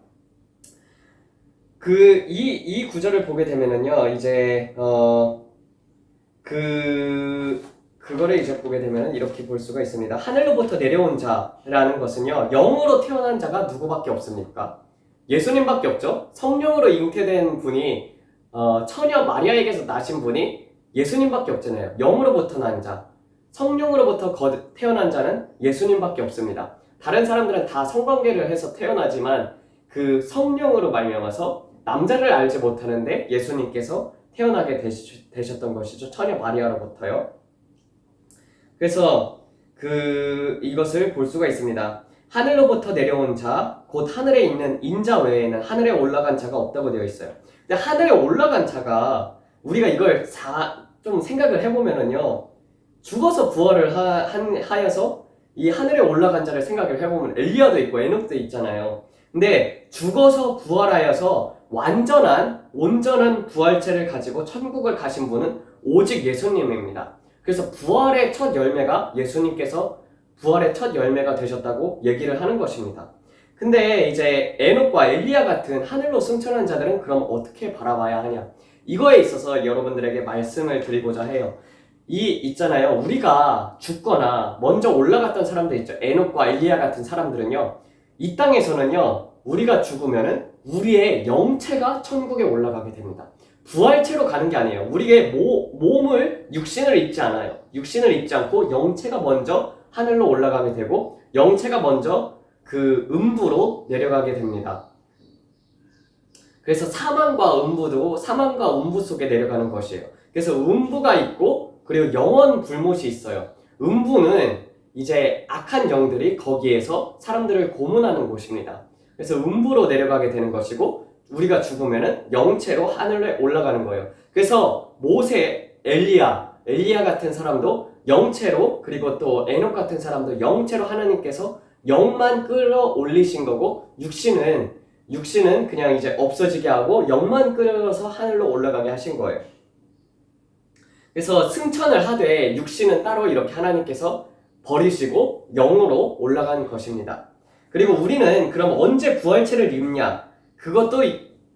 이 구절을 보게 되면은요, 이제, 그거를 이제 보게 되면은 이렇게 볼 수가 있습니다. 하늘로부터 내려온 자라는 것은요, 영으로 태어난 자가 누구밖에 없습니까? 예수님밖에 없죠? 성령으로 잉태된 분이, 처녀 마리아에게서 나신 분이 예수님밖에 없잖아요. 영으로부터 난 자. 성령으로부터 태어난 자는 예수님밖에 없습니다. 다른 사람들은 다 성관계를 해서 태어나지만 그 성령으로 말미암아서 남자를 알지 못하는데 예수님께서 태어나게 되셨던 것이죠. 처녀 마리아로부터요. 그래서 이것을 볼 수가 있습니다. 하늘로부터 내려온 자, 곧 하늘에 있는 인자 외에는 하늘에 올라간 자가 없다고 되어 있어요. 근데 하늘에 올라간 자가 우리가 이걸 좀 생각을 해보면은요, 죽어서 부활을 하여서 이 하늘에 올라간 자를 생각을 해보면 엘리야도 있고 에녹도 있잖아요. 근데 죽어서 부활하여서 온전한 부활체를 가지고 천국을 가신 분은 오직 예수님입니다. 그래서 부활의 첫 열매가 예수님께서 부활의 첫 열매가 되셨다고 얘기를 하는 것입니다. 근데 이제 에녹과 엘리야 같은 하늘로 승천한 자들은 그럼 어떻게 바라봐야 하냐? 이거에 있어서 여러분들에게 말씀을 드리고자 해요. 있잖아요. 우리가 죽거나 먼저 올라갔던 사람들 있죠. 에녹과 엘리야 같은 사람들은요. 이 땅에서는요. 우리가 죽으면은 우리의 영체가 천국에 올라가게 됩니다. 부활체로 가는 게 아니에요. 우리의 육신을 입지 않아요. 육신을 입지 않고 영체가 먼저 하늘로 올라가게 되고 영체가 먼저 그 음부로 내려가게 됩니다. 그래서 사망과 음부 속에 내려가는 것이에요. 그래서 음부가 있고 그리고 영원 불못이 있어요. 음부는 이제 악한 영들이 거기에서 사람들을 고문하는 곳입니다. 그래서 음부로 내려가게 되는 것이고 우리가 죽으면은 영체로 하늘에 올라가는 거예요. 그래서 모세, 엘리야 같은 사람도 영체로, 그리고 또 에녹 같은 사람도 영체로 하나님께서 영만 끌어올리신 거고 육신은 그냥 이제 없어지게 하고 영만 끌어서 하늘로 올라가게 하신 거예요. 그래서 승천을 하되 육신은 따로 이렇게 하나님께서 버리시고 영으로 올라간 것입니다. 그리고 우리는 그럼 언제 부활체를 입냐? 그것도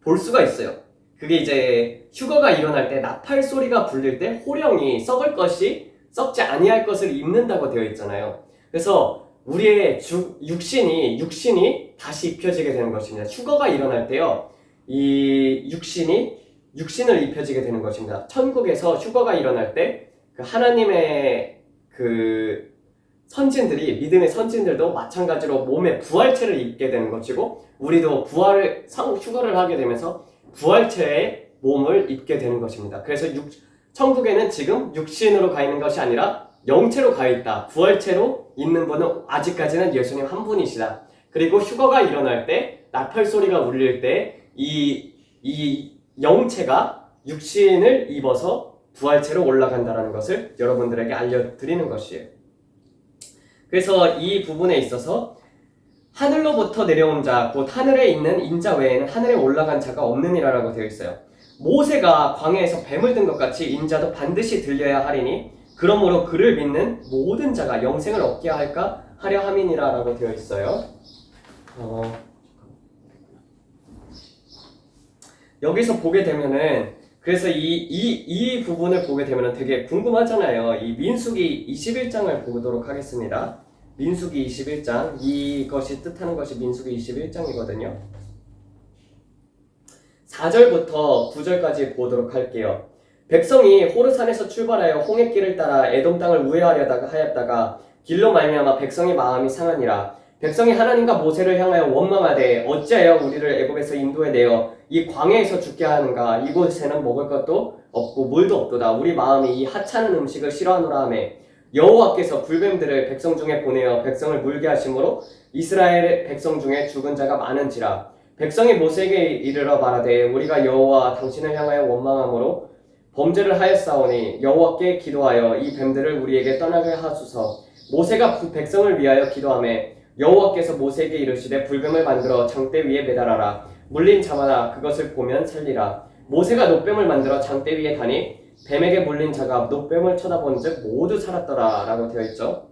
볼 수가 있어요. 그게 이제 휴거가 일어날 때 나팔 소리가 불릴 때 호령이 썩을 것이 썩지 아니할 것을 입는다고 되어 있잖아요. 그래서 우리의 육신이 다시 입혀지게 되는 것입니다. 휴거가 일어날 때요, 이 육신을 입혀지게 되는 것입니다. 천국에서 휴거가 일어날 때 하나님의 믿음의 선진들도 마찬가지로 몸에 부활체를 입게 되는 것이고 우리도 휴거를 하게 되면서 부활체의 몸을 입게 되는 것입니다. 그래서 천국에는 지금 육신으로 가 있는 것이 아니라 영체로 가 있다. 부활체로 있는 분은 아직까지는 예수님 한 분이시다. 그리고 휴거가 일어날 때, 나팔 소리가 울릴 때 이 영체가 육신을 입어서 부활체로 올라간다는 것을 여러분들에게 알려드리는 것이에요. 그래서 이 부분에 있어서 하늘로부터 내려온 자, 곧 하늘에 있는 인자 외에는 하늘에 올라간 자가 없느니라라고 되어 있어요. 모세가 광야에서 뱀을 든 것 같이 인자도 반드시 들려야 하리니 그러므로 그를 믿는 모든 자가 영생을 얻게 하려 함이니라라고 되어 있어요. 여기서 보게 되면은 그래서 이 부분을 보게 되면은 되게 궁금하잖아요. 이 민수기 21장을 보도록 하겠습니다. 민수기 21장, 이것이 뜻하는 것이 민수기 21장이거든요. 4절부터 9절까지 보도록 할게요. 백성이 호르산에서 출발하여 홍해길을 따라 에돔 땅을 우회하려다가 하였다가 길로 말미암아 백성의 마음이 상하니라. 백성이 하나님과 모세를 향하여 원망하되 어찌하여 우리를 애굽에서 인도해 내어 이 광야에서 죽게 하는가. 이곳에는 먹을 것도 없고 물도 없도다. 우리 마음이 이 하찮은 음식을 싫어하노라 하매 여호와께서 불뱀들을 백성 중에 보내어 백성을 물게 하심으로 이스라엘 백성 중에 죽은 자가 많은지라. 백성이 모세에게 이르러 말하되 우리가 여호와 당신을 향하여 원망함으로 범죄를 하였사오니 여호와께 기도하여 이 뱀들을 우리에게 떠나게 하소서. 모세가 백성을 위하여 기도하매 여호와께서 모세에게 이르시되 불뱀을 만들어 장대 위에 매달아라. 물린 자마다 그것을 보면 살리라. 모세가 놋뱀을 만들어 장대 위에 다니 뱀에게 물린 자가 놋뱀을 쳐다본즉 모두 살았더라 라고 되어 있죠.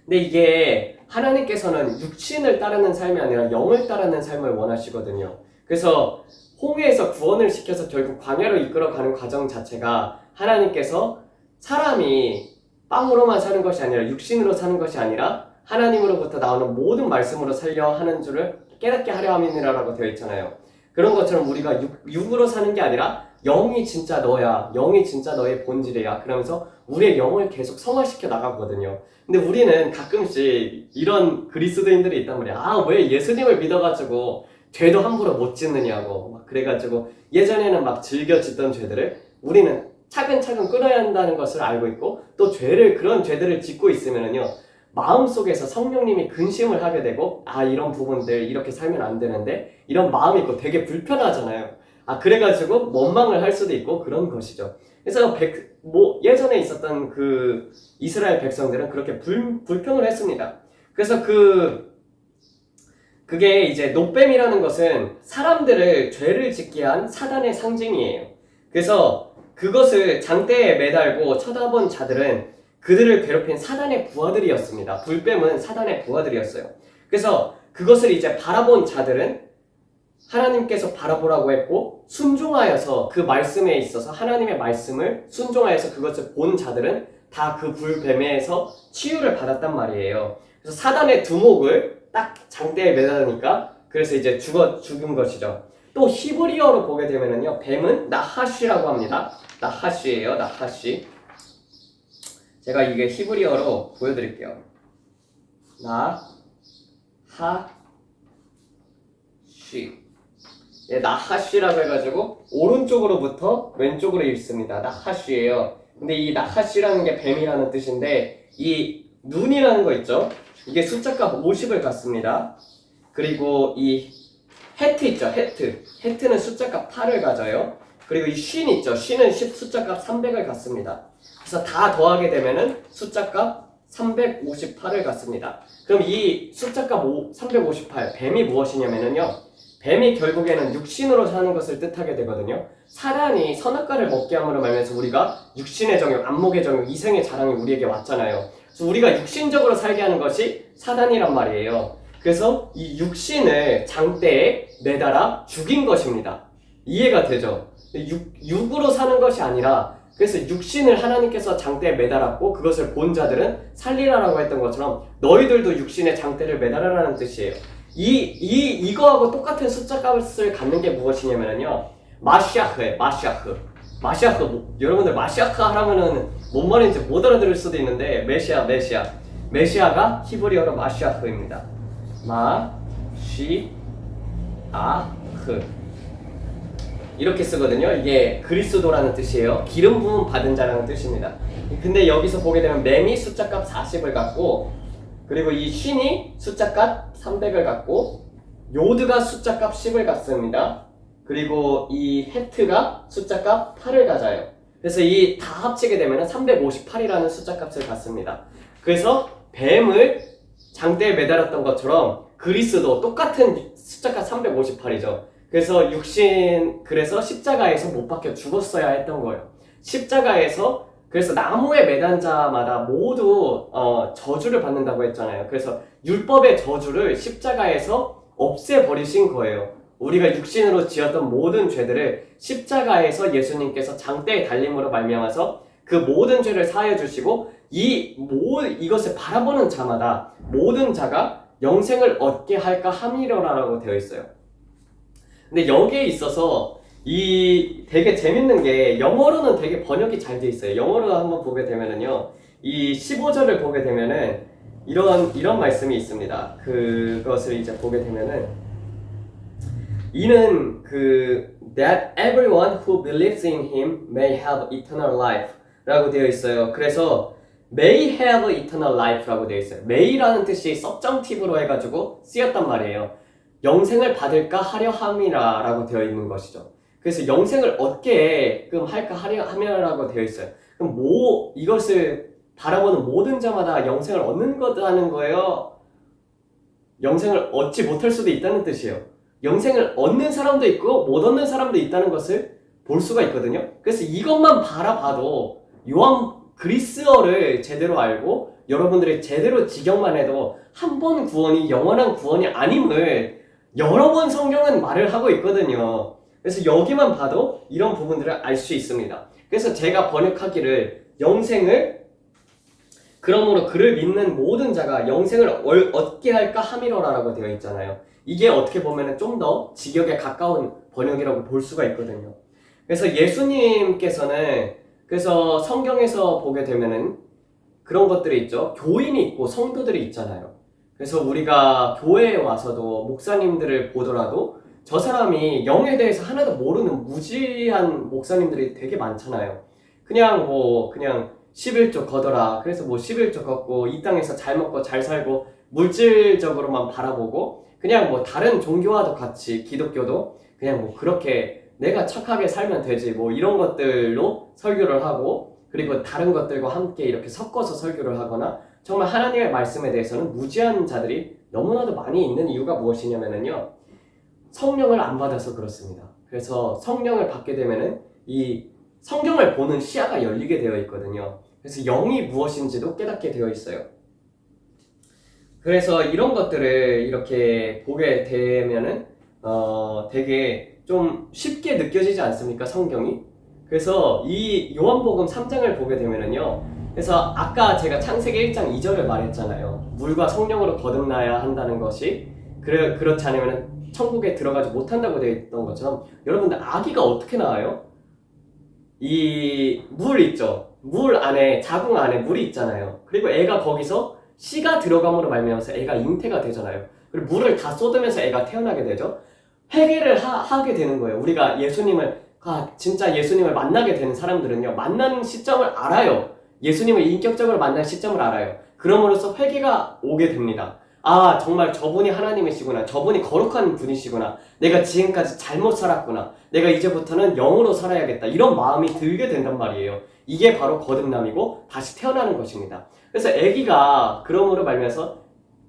근데 이게 하나님께서는 육신을 따르는 삶이 아니라 영을 따르는 삶을 원하시거든요. 그래서 홍해에서 구원을 시켜서 결국 광야로 이끌어가는 과정 자체가 하나님께서 사람이 빵으로만 사는 것이 아니라 육신으로 사는 것이 아니라 하나님으로부터 나오는 모든 말씀으로 살려 하는 줄을 깨닫게 하려 함이니라라고 되어 있잖아요. 그런 것처럼 우리가 육으로 사는 게 아니라 영이 진짜 너야, 영이 진짜 너의 본질이야. 그러면서 우리의 영을 계속 성화시켜 나가거든요. 근데 우리는 가끔씩 이런 그리스도인들이 있단 말이야. 아, 왜 예수님을 믿어가지고 죄도 함부로 못 짓느냐고 막 그래가지고 예전에는 막 즐겨 짓던 죄들을 우리는 차근차근 끊어야 한다는 것을 알고 있고 또 그런 죄들을 짓고 있으면은요 마음속에서 성령님이 근심을 하게 되고 아 이런 부분들 이렇게 살면 안 되는데 이런 마음이 있고 되게 불편하잖아요. 아 그래가지고 원망을 할 수도 있고 그런 것이죠. 그래서 예전에 있었던 그 이스라엘 백성들은 그렇게 불평을 했습니다. 그래서 그게 이제 놋뱀이라는 것은 사람들을 죄를 짓게 한 사단의 상징이에요. 그래서 그것을 장대에 매달고 쳐다본 자들은 그들을 괴롭힌 사단의 부하들이었습니다. 불뱀은 사단의 부하들이었어요. 그래서 그것을 이제 바라본 자들은 하나님께서 바라보라고 했고 순종하여서 그 말씀에 있어서 하나님의 말씀을 순종하여서 그것을 본 자들은 다 그 불뱀에서 치유를 받았단 말이에요. 그래서 사단의 두목을 딱 장대에 매달으니까 그래서 이제 죽은 것이죠. 또 히브리어로 보게 되면은요 뱀은 나하시라고 합니다. 나하시예요. 나하시. 제가 이게 히브리어로 보여드릴게요. 나하시. 예, 나하시라고 해가지고 오른쪽으로부터 왼쪽으로 읽습니다. 나하시예요. 근데 이 나하시라는 게 뱀이라는 뜻인데 이 눈이라는 거 있죠? 이게 숫자값 50을 갖습니다. 그리고 이 헤트 있죠? 헤트는 숫자값 8을 가져요. 그리고 이 쉰 있죠? 쉰은 숫자값 300을 갖습니다. 그래서 다 더하게 되면은 숫자값 358을 갖습니다. 그럼 이 숫자값 358, 뱀이 무엇이냐면요 뱀이 결국에는 육신으로 사는 것을 뜻하게 되거든요. 사단이 선악과를 먹게 함으로 말미암아서 우리가 육신의 정욕, 안목의 정욕, 이생의 자랑이 우리에게 왔잖아요. 그래서 우리가 육신적으로 살게 하는 것이 사단이란 말이에요. 그래서 이 육신을 장대에 매달아 죽인 것입니다. 이해가 되죠? 육으로 사는 것이 아니라 그래서 육신을 하나님께서 장대에 매달았고 그것을 본 자들은 살리라라고 했던 것처럼 너희들도 육신의 장대를 매달아라는 뜻이에요. 이거하고 똑같은 숫자 값을 갖는 게 무엇이냐면요 마시아흐예요. 마시아흐. 여러분들 마시아흐 하라면은 뭔 말인지 못 알아들을 수도 있는데 메시아가 히브리어로 마시아흐입니다. 마시아흐 이렇게 쓰거든요. 이게 그리스도라는 뜻이에요. 기름 부음 받은 자라는 뜻입니다. 근데 여기서 보게 되면 뱀이 숫자값 40을 갖고 그리고 이 쉰이 숫자값 300을 갖고 요드가 숫자값 10을 갖습니다. 그리고 이 헤트가 숫자값 8을 가져요. 그래서 이 다 합치게 되면 358이라는 숫자값을 갖습니다. 그래서 뱀을 장대에 매달았던 것처럼 그리스도 똑같은 숫자값 358이죠. 그래서 십자가에서 못 박혀 죽었어야 했던 거예요. 십자가에서 그래서 나무에 매단 자마다 모두 저주를 받는다고 했잖아요. 그래서 율법의 저주를 십자가에서 없애버리신 거예요. 우리가 육신으로 지었던 모든 죄들을 십자가에서 예수님께서 장대에 달림으로 말미암아서 그 모든 죄를 사하여 주시고 이것을 바라보는 자마다 모든 자가 영생을 얻게 할까 함이로라라고 되어 있어요. 근데 여기에 있어서 되게 재밌는 게 영어로는 되게 번역이 잘 돼 있어요. 영어로 한번 보게 되면은요, 이 15절을 보게 되면은 이런 말씀이 있습니다. 그것을 이제 보게 되면은 이는 that everyone who believes in him may have eternal life 라고 되어 있어요. 그래서 may have eternal life라고 되어 있어요. may라는 뜻이 subjunctive로 해가지고 쓰였단 말이에요. 영생을 받을까 하려 함이라 라고 되어 있는 것이죠. 그래서 영생을 얻게끔 할까 하려 함이라고 되어 있어요. 그럼 이것을 바라보는 모든 자마다 영생을 얻는 거라는 거예요? 영생을 얻지 못할 수도 있다는 뜻이에요. 영생을 얻는 사람도 있고 못 얻는 사람도 있다는 것을 볼 수가 있거든요. 그래서 이것만 바라봐도 그리스어를 제대로 알고 여러분들이 제대로 직역만 해도 한 번 구원이 영원한 구원이 아님을 여러 번 성경은 말을 하고 있거든요. 그래서 여기만 봐도 이런 부분들을 알 수 있습니다. 그래서 제가 번역하기를 영생을 그러므로 그를 믿는 모든 자가 영생을 얻게 할까 함이로라라고 되어 있잖아요. 이게 어떻게 보면 좀 더 직역에 가까운 번역이라고 볼 수가 있거든요. 그래서 예수님께서는 그래서 성경에서 보게 되면은 그런 것들이 있죠. 교인이 있고 성도들이 있잖아요. 그래서 우리가 교회에 와서도 목사님들을 보더라도 저 사람이 영에 대해서 하나도 모르는 무지한 목사님들이 되게 많잖아요. 그냥 11조 걷어라. 그래서 11조 걷고 이 땅에서 잘 먹고 잘 살고 물질적으로만 바라보고 그냥 다른 종교와도 같이 기독교도 그냥 그렇게 내가 착하게 살면 되지 이런 것들로 설교를 하고 그리고 다른 것들과 함께 이렇게 섞어서 설교를 하거나 정말 하나님의 말씀에 대해서는 무지한 자들이 너무나도 많이 있는 이유가 무엇이냐면요. 성령을 안 받아서 그렇습니다. 그래서 성령을 받게 되면은 이 성경을 보는 시야가 열리게 되어 있거든요. 그래서 영이 무엇인지도 깨닫게 되어 있어요. 그래서 이런 것들을 이렇게 보게 되면은 되게 좀 쉽게 느껴지지 않습니까? 성경이? 그래서 이 요한복음 3장을 보게 되면은요. 그래서 아까 제가 창세기 1장 2절을 말했잖아요. 물과 성령으로 거듭나야 한다는 것이 그렇지 않으면 천국에 들어가지 못한다고 되어 있던 것처럼 여러분들 아기가 어떻게 나와요? 이 물 있죠. 물 안에 자궁 안에 물이 있잖아요. 그리고 애가 거기서 씨가 들어감으로 말미암아서 애가 잉태가 되잖아요. 그리고 물을 다 쏟으면서 애가 태어나게 되죠. 회개를 하게 되는 거예요. 우리가 진짜 예수님을 만나게 되는 사람들은요. 만나는 시점을 알아요. 예수님을 인격적으로 만날 시점을 알아요. 그럼으로써 회개가 오게 됩니다. 아, 정말 저분이 하나님이시구나. 저분이 거룩한 분이시구나. 내가 지금까지 잘못 살았구나. 내가 이제부터는 영으로 살아야겠다. 이런 마음이 들게 된단 말이에요. 이게 바로 거듭남이고 다시 태어나는 것입니다. 그래서 아기가 그러므로 말미암아서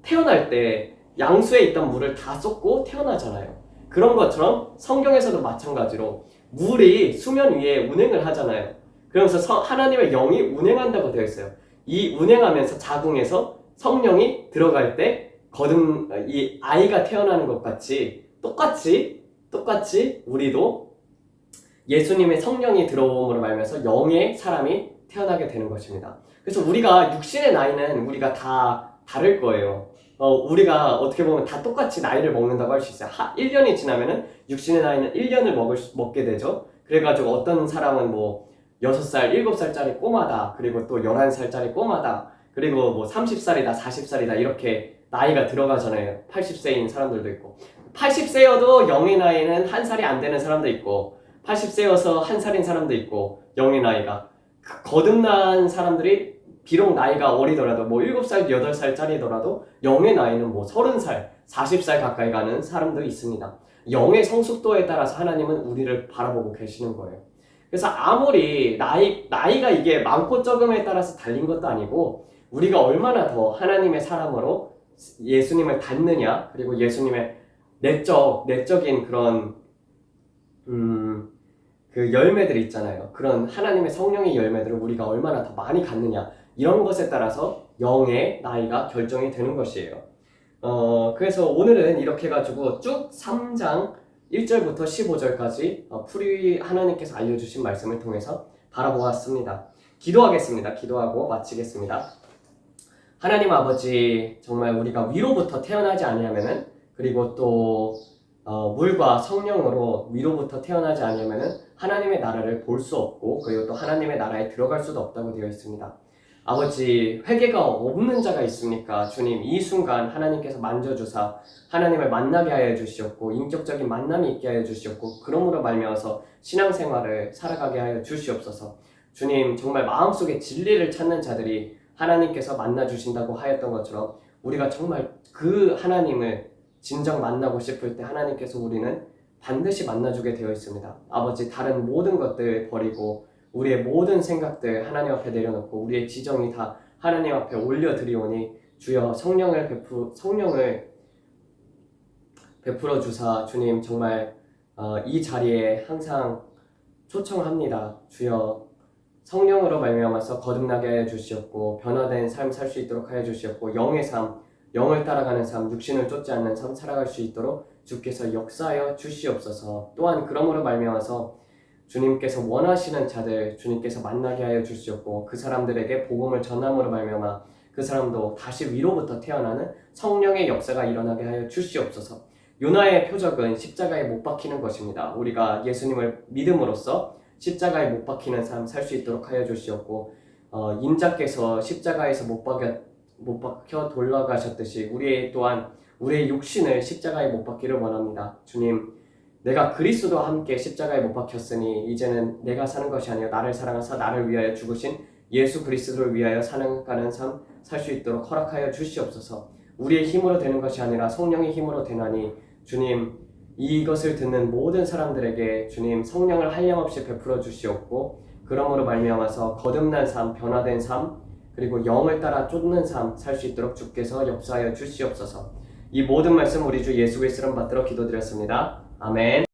태어날 때 양수에 있던 물을 다 쏟고 태어나잖아요. 그런 것처럼 성경에서도 마찬가지로 물이 수면 위에 운행을 하잖아요. 그러면서 하나님의 영이 운행한다고 되어 있어요. 이 운행하면서 자궁에서 성령이 들어갈 때 이 아이가 태어나는 것 같이 똑같이 우리도 예수님의 성령이 들어옴으로 말미암아서 영의 사람이 태어나게 되는 것입니다. 그래서 우리가 육신의 나이는 우리가 다 다를 거예요. 우리가 어떻게 보면 다 똑같이 나이를 먹는다고 할 수 있어요. 1년이 지나면은 육신의 나이는 1년을 먹게 되죠. 그래가지고 어떤 사람은 6살, 7살짜리 꼬마다, 그리고 또 11살짜리 꼬마다, 그리고 30살이다, 40살이다, 이렇게 나이가 들어가잖아요. 80세인 사람들도 있고. 80세여도 영의 나이는 1살이 안 되는 사람도 있고, 80세여서 1살인 사람도 있고, 영의 나이가. 거듭난 사람들이 비록 나이가 어리더라도 7살, 8살짜리더라도 영의 나이는 30살, 40살 가까이 가는 사람도 있습니다. 영의 성숙도에 따라서 하나님은 우리를 바라보고 계시는 거예요. 그래서 아무리 나이가 이게 많고 적음에 따라서 달린 것도 아니고 우리가 얼마나 더 하나님의 사람으로 예수님을 닮느냐, 그리고 예수님의 내적인 그런 그 열매들 있잖아요. 그런 하나님의 성령의 열매들을 우리가 얼마나 더 많이 갖느냐, 이런 것에 따라서 영의 나이가 결정이 되는 것이에요. 그래서 오늘은 이렇게 해가지고 쭉 3장 1절부터 15절까지 하나님께서 알려주신 말씀을 통해서 바라보았습니다. 기도하겠습니다. 기도하고 마치겠습니다. 하나님 아버지, 정말 우리가 위로부터 태어나지 아니하면은, 그리고 또 물과 성령으로 위로부터 태어나지 아니하면은 하나님의 나라를 볼 수 없고, 그리고 또 하나님의 나라에 들어갈 수도 없다고 되어 있습니다. 아버지, 회개가 없는 자가 있습니까? 주님, 이 순간 하나님께서 만져주사 하나님을 만나게 하여 주시옵고, 인격적인 만남이 있게 하여 주시옵고, 그러므로 말미암아서 신앙생활을 살아가게 하여 주시옵소서. 주님, 정말 마음속에 진리를 찾는 자들이 하나님께서 만나주신다고 하였던 것처럼 우리가 정말 그 하나님을 진정 만나고 싶을 때 하나님께서 우리는 반드시 만나주게 되어 있습니다. 아버지, 다른 모든 것들 버리고 우리의 모든 생각들 하나님 앞에 내려놓고 우리의 지정이 다 하나님 앞에 올려드리오니 주여 성령을 베풀어 주사 주님 정말 이 자리에 항상 초청합니다. 주여 성령으로 말미암아서 거듭나게 하여 주시옵고 변화된 삶 살 수 있도록 하여 주시옵고 영의 삶, 영을 따라가는 삶, 육신을 쫓지 않는 삶 살아갈 수 있도록 주께서 역사하여 주시옵소서. 또한 그러므로 말미암아서 주님께서 원하시는 자들 주님께서 만나게 하여 주시옵고 그 사람들에게 복음을 전함으로 말미암아 그 사람도 다시 위로부터 태어나는 성령의 역사가 일어나게 하여 주시옵소서. 요나의 표적은 십자가에 못 박히는 것입니다. 우리가 예수님을 믿음으로써 십자가에 못 박히는 삶 살 수 있도록 하여 주시옵고 인자께서 십자가에서 못 박혀 돌아가셨듯이 우리의 육신을 십자가에 못 박기를 원합니다. 주님, 내가 그리스도와 함께 십자가에 못 박혔으니 이제는 내가 사는 것이 아니라 나를 사랑하사 나를 위하여 죽으신 예수 그리스도를 위하여 살아가는 삶 살 수 있도록 허락하여 주시옵소서. 우리의 힘으로 되는 것이 아니라 성령의 힘으로 되나니 주님, 이것을 듣는 모든 사람들에게 주님 성령을 한량없이 베풀어 주시옵고 그러므로 말미암아서 거듭난 삶, 변화된 삶, 그리고 영을 따라 쫓는 삶 살 수 있도록 주께서 역사하여 주시옵소서. 이 모든 말씀 우리 주 예수 그리스도를 받들어 기도드렸습니다. 아멘.